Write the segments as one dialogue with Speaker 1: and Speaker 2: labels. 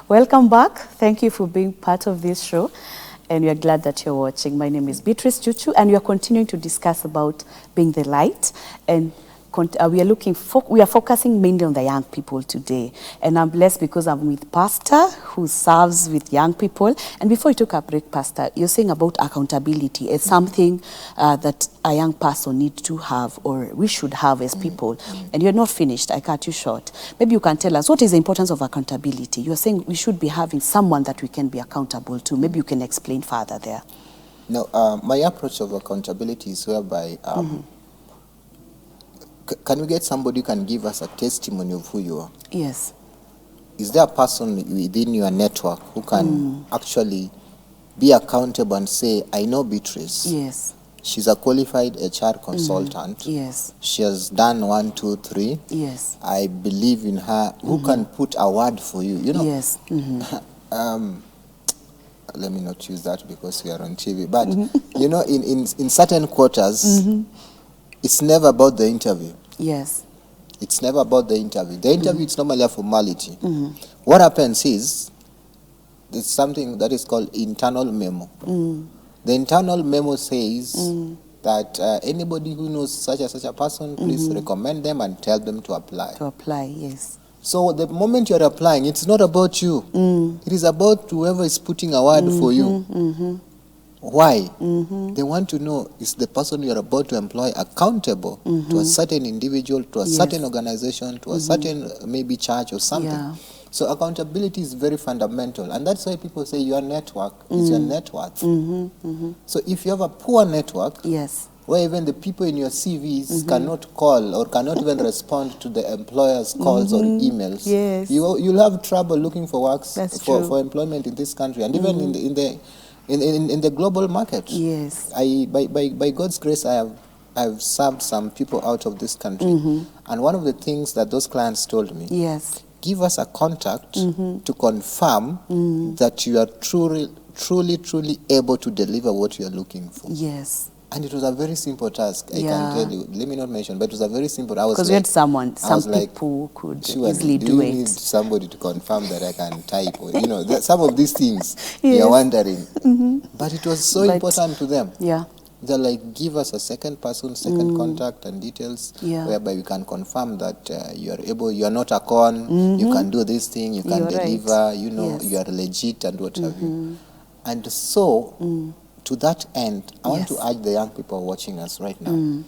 Speaker 1: Welcome back. Thank you for being part of this show. And we are glad that you're watching. My name is Beatrice Chuchu, and we are continuing to discuss about being the light. And we are focusing mainly on the young people today. And I'm blessed because I'm with Pastor who serves with young people. And before we took a break, Pastor, you're saying about accountability as something that a young person needs to have, or we should have as people. And you're not finished. I cut you short. Maybe you can tell us, what is the importance of accountability? You're saying we should be having someone that we can be accountable to. Maybe you can explain further there.
Speaker 2: No, my approach of accountability is whereby can we get somebody who can give us a testimony of who you are?
Speaker 1: Yes.
Speaker 2: Is there a person within your network who can actually be accountable and say, I know Beatrice.
Speaker 1: Yes.
Speaker 2: She's a qualified HR consultant.
Speaker 1: Yes.
Speaker 2: She has done 1, 2, 3.
Speaker 1: Yes.
Speaker 2: I believe in her. Who can put a word for you? You know.
Speaker 1: Yes.
Speaker 2: Let me not use that because we are on TV. But you know, in certain quarters, it's never about the interview.
Speaker 1: Yes.
Speaker 2: It's never about the interview. The interview is normally a formality. What happens is, there's something that is called internal memo. The internal memo says that anybody who knows such a person, please recommend them and tell them to apply.
Speaker 1: To apply, yes.
Speaker 2: So the moment you're applying, it's not about you. It is about whoever is putting a word for you. Why? They want to know, is the person you're about to employ accountable to a certain individual, to a certain organization, to a certain maybe church or something.
Speaker 1: Yeah.
Speaker 2: So accountability is very fundamental, and that's why people say your network is your net worth. So if you have a poor network,
Speaker 1: yes,
Speaker 2: where even the people in your CVs cannot call or cannot even respond to the employer's calls or emails,
Speaker 1: yes,
Speaker 2: you'll have trouble looking for works for employment in this country, and even in the global market.
Speaker 1: Yes.
Speaker 2: By God's grace, I've served some people out of this country, and one of the things that those clients told me,
Speaker 1: yes,
Speaker 2: give us a contact to confirm that you are truly able to deliver what you are looking for.
Speaker 1: Yes.
Speaker 2: And it was a very simple task, I can tell you. Let me not mention, but it was a very simple.
Speaker 1: Because we had some people who could easily do it.
Speaker 2: You need somebody to confirm that I can type, or, you know, some of these things you're wondering. But it was so important to them.
Speaker 1: Yeah.
Speaker 2: They're like, give us a second person, second contact and details, whereby we can confirm that you're able, you're not a con, you can do this thing, you can deliver, you know, you are legit and what have you. And so, to that end, I want to urge the young people watching us right now.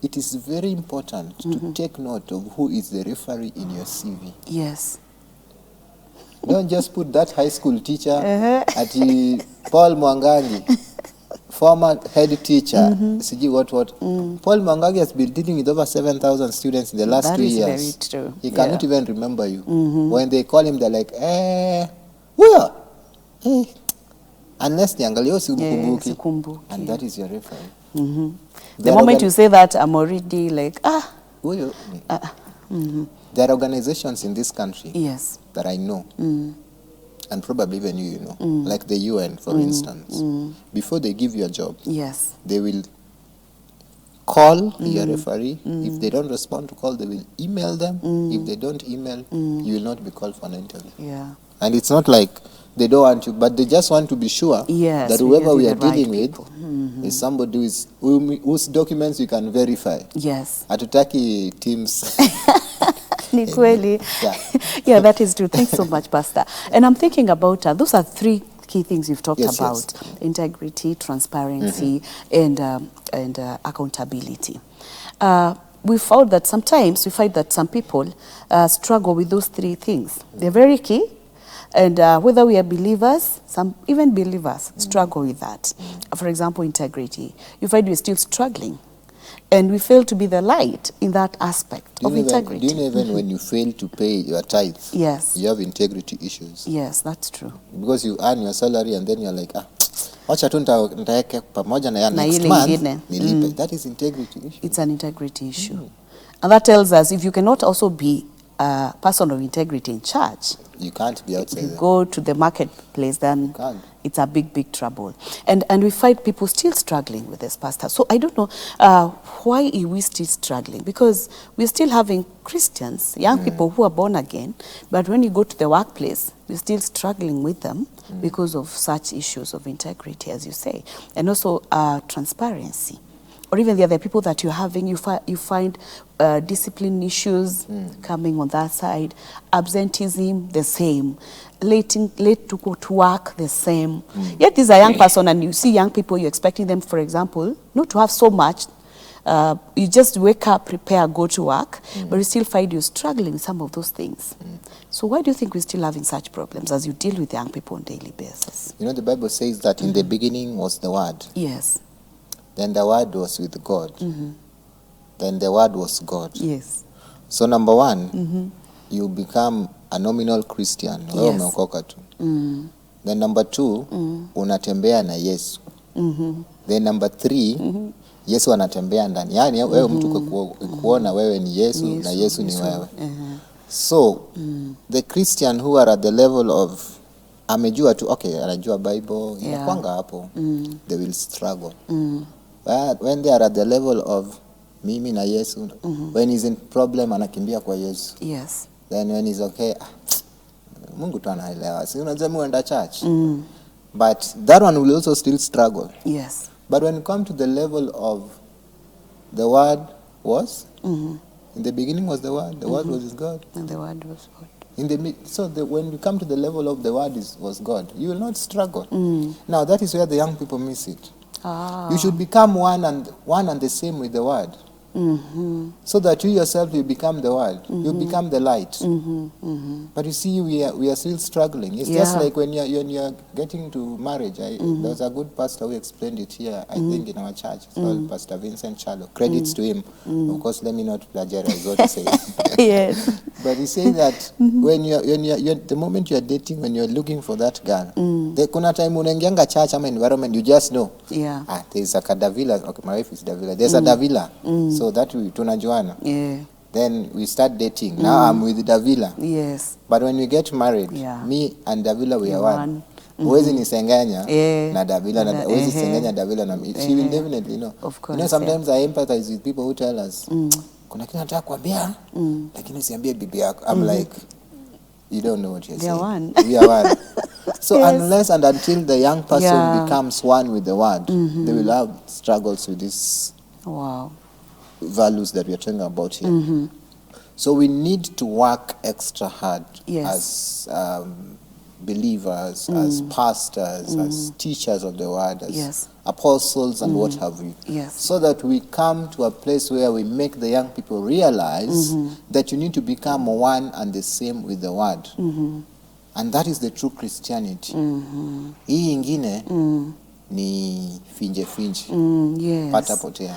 Speaker 2: It is very important to take note of who is the referee in your CV.
Speaker 1: Yes.
Speaker 2: Don't just put that high school teacher at Paul Mwangangi, former head teacher, what. Paul Mwangangi has been dealing with over 7,000 students in the last 2 years.
Speaker 1: That is very true.
Speaker 2: He cannot even remember you. When they call him, they're like, where? Unless they angalio sikumbuki, and that is your referee.
Speaker 1: The moment you say that, I'm already like,
Speaker 2: There are organizations in this country that I know, and probably even you know, like the UN, for instance. Before they give you a job, they will call your referee. If they don't respond to call, they will email them. If they don't email, you will not be called for an interview.
Speaker 1: Yeah.
Speaker 2: And it's not like they don't want you, but they just want to be sure that whoever we are dealing with is somebody whose documents you can verify.
Speaker 1: Yes.
Speaker 2: Hatutaki teams.
Speaker 1: Yeah, that is true. Thanks so much, Pastor. And I'm thinking about, those are 3 key things you've talked about. Integrity, transparency, and accountability. We found that sometimes, some people struggle with those 3 things. They're very key. And whether we are believers, even believers struggle with that. For example, integrity. You find we're still struggling. And we fail to be the light in that aspect of integrity.
Speaker 2: Do you know even when you fail to pay your tithe,
Speaker 1: yes,
Speaker 2: you have integrity issues?
Speaker 1: Yes, that's true.
Speaker 2: Because you earn your salary and then you're like, wacha tu nitaweke pamoja na ya next month nilipe. That is integrity issue.
Speaker 1: It's an integrity issue. And that tells us if you cannot also be a person of integrity in church,
Speaker 2: you can't be outside.
Speaker 1: If you go to the marketplace, then it's a big trouble. And we find people still struggling with this, Pastor. So I don't know, why are we still struggling? Because we're still having Christians, young people who are born again, but when you go to the workplace, we're still struggling with them because of such issues of integrity, as you say, and also transparency. Or even the other people that you're having, you find discipline issues coming on that side, absenteeism, the same, late to go to work, the same. Yet this is a young person, and you see young people, you're expecting them, for example, not to have so much. You just wake up, prepare, go to work, but you still find you're struggling with some of those things. So why do you think we're still having such problems as you deal with young people on a daily basis?
Speaker 2: You know, the Bible says that in the beginning was the Word.
Speaker 1: Yes.
Speaker 2: Then the Word was with God. Then the Word was God.
Speaker 1: Yes.
Speaker 2: So number one, you become a nominal Christian. Yes. Then number two, unatembea na Yesu. Then number three, Yesu anatembea ndani. Yani wewe mtu kuona wewe ni Yesu na Yesu ni wewe. So the Christian who are at the level of amejua tu, okay, anajua Bible, inakwanga hapo, they will struggle. But when they are at the level of mimi na Yesu, when he's in problem anakimbia kwa Yesu.
Speaker 1: Yes.
Speaker 2: Then when he's okay, Mungu tu anaelewa. Si unajua muenda church. But that one will also still struggle.
Speaker 1: Yes.
Speaker 2: But when you come to the level of the Word was, in the beginning was the Word was with God.
Speaker 1: And the Word was God.
Speaker 2: When you come to the level of the Word was God, you will not struggle. Now that is where the young people miss it. You should become one and the same with the Word. So that you yourself will become the Word. You become the light. But you see, we are still struggling. It's just like when you're getting to marriage. There was a good pastor who explained it here, I think, in our church. It's called Pastor Vincent Charlo. Credits to him. Of course, let me not plagiarize what he said.
Speaker 1: Yes.
Speaker 2: But he said that when you're the moment you're dating, when you're looking for that girl, kuna time unaingianga church ama environment, you just know.
Speaker 1: Yeah.
Speaker 2: There's a Davila. Okay, my wife is Davila. There's a Davila. So that we tunajuana.
Speaker 1: Yeah.
Speaker 2: Then we start dating. Now I'm with Davila.
Speaker 1: Yes.
Speaker 2: But when we get married, me and Davila we are one. Huwezi nisenganya na Davila na huwezi senganya Davila na me. She will definitely know.
Speaker 1: Of course.
Speaker 2: You know, sometimes I empathize with people who tell us, kuna kitu nataka kuambia, lakini usiambie bibi yako. I'm like, you don't know what you're saying.
Speaker 1: One.
Speaker 2: We are one. So unless and until the young person becomes one with the Word, they will have struggles with this.
Speaker 1: Wow.
Speaker 2: Values that we are talking about here. So we need to work extra hard as believers, as pastors, as teachers of the Word, as apostles and what have you. So that we come to a place where we make the young people realize that you need to become one and the same with the Word. And that is the true Christianity. Hii ingine ni finje, pata potea.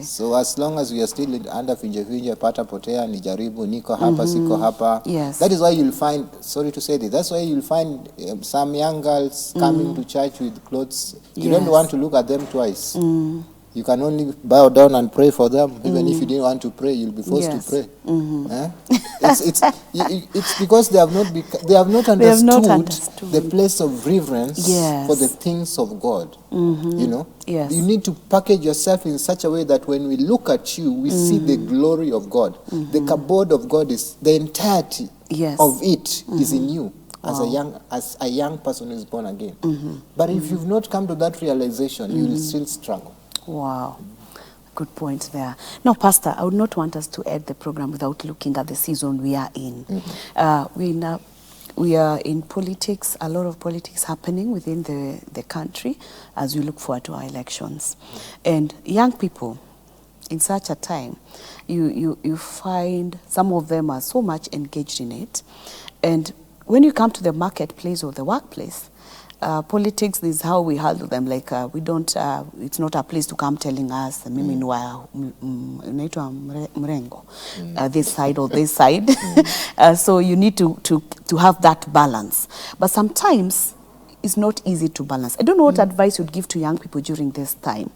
Speaker 2: So as long as we are still under finje, pata potea, ni jaribu, niko hapa, siko hapa. That is why you'll find, sorry to say this, that's why you'll find some young girls coming to church with clothes. You don't want to look at them twice. You can only bow down and pray for them. Even if you didn't want to pray, you'll be forced to pray. It's because they have not understood the place of reverence for the things of God. You know, you need to package yourself in such a way that when we look at you, we see the glory of God. The kabod of God is the entirety of it is in you. As a young person who is born again. But if you've not come to that realization, you will still struggle.
Speaker 1: Wow. Good point there. Now, Pastor, I would not want us to end the program without looking at the season we are in. We are in politics, a lot of politics happening within the country as we look forward to our elections. And young people, in such a time, you find some of them are so much engaged in it. And when you come to the marketplace or the workplace, politics is how we handle them. Like we don't, it's not a place to come telling us, mimi ni wa unaitwa mrengo, this side or this side. So you need to have that balance. But sometimes is not easy to balance. I don't know what advice you'd give to young people during this time,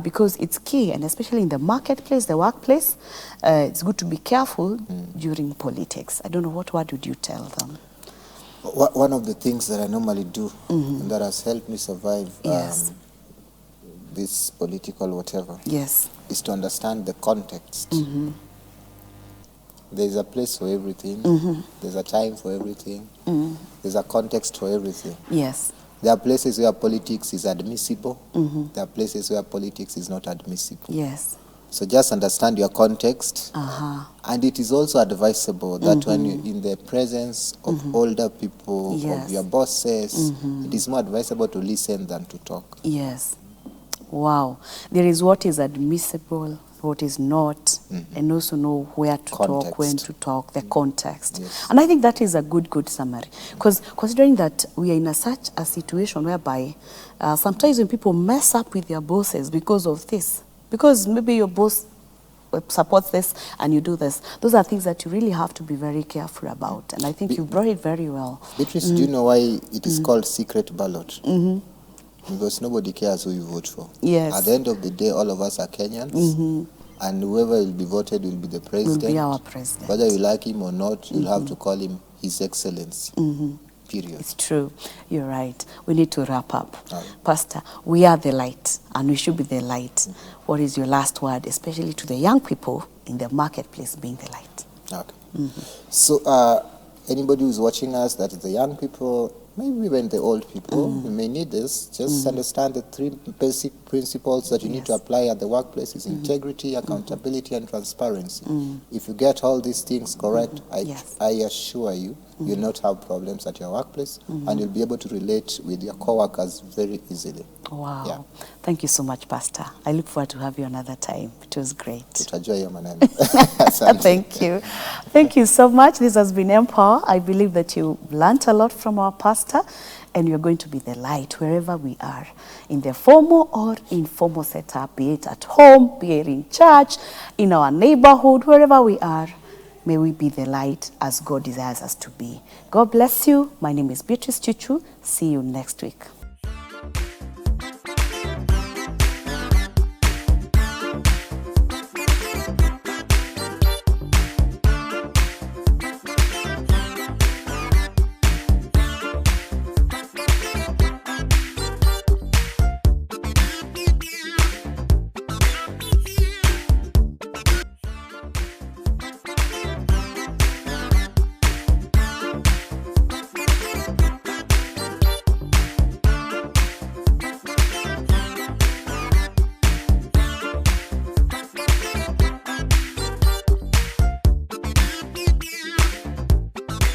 Speaker 1: because it's key, and especially in the marketplace, the workplace, it's good to be careful during politics. I don't know, what word would you tell them?
Speaker 2: One of the things that I normally do and that has helped me survive this political whatever is to understand the context. There's a place for everything. There's a time for everything. There's a context for everything.
Speaker 1: Yes.
Speaker 2: There are places where politics is admissible. There are places where politics is not admissible.
Speaker 1: Yes.
Speaker 2: So just understand your context. And it is also advisable that when you're in the presence of older people, of your bosses, it is more advisable to listen than to talk.
Speaker 1: Yes. Wow. There is what is admissible, what is not, and also know where to talk, when to talk, the context. And I think that is a good summary. Because considering that we are in such a situation whereby sometimes when people mess up with their bosses because of this, because maybe your boss supports this and you do this, those are things that you really have to be very careful about. And I think you brought it very well.
Speaker 2: Beatrice, do you know why it is called secret ballot? Because nobody cares who you vote for.
Speaker 1: Yes.
Speaker 2: At the end of the day, all of us are Kenyans, and whoever will be voted will be the president.
Speaker 1: Will be our president.
Speaker 2: Whether you like him or not, you'll have to call him His Excellency. Period.
Speaker 1: It's true. You're right. We need to wrap up. Pastor, we are the light, and we should be the light. What is your last word, especially to the young people in the marketplace being the light?
Speaker 2: Okay. So, anybody who's watching us, that is the young people, maybe even the old people, you may need this. Just understand the three basic principles that you need to apply at the workplace is integrity, accountability, and transparency. If you get all these things correct, I assure you, you'll not have problems at your workplace, and you'll be able to relate with your co-workers very easily.
Speaker 1: Wow. Yeah. Thank you so much, Pastor. I look forward to have you another time. It was great. Thank you. Thank you so much. This has been Empower. I believe that you learned a lot from our pastor, and you're going to be the light wherever we are, in the formal or informal setup, be it at home, be it in church, in our neighborhood, wherever we are. May we be the light as God desires us to be. God bless you. My name is Beatrice Chuchu. See you next week.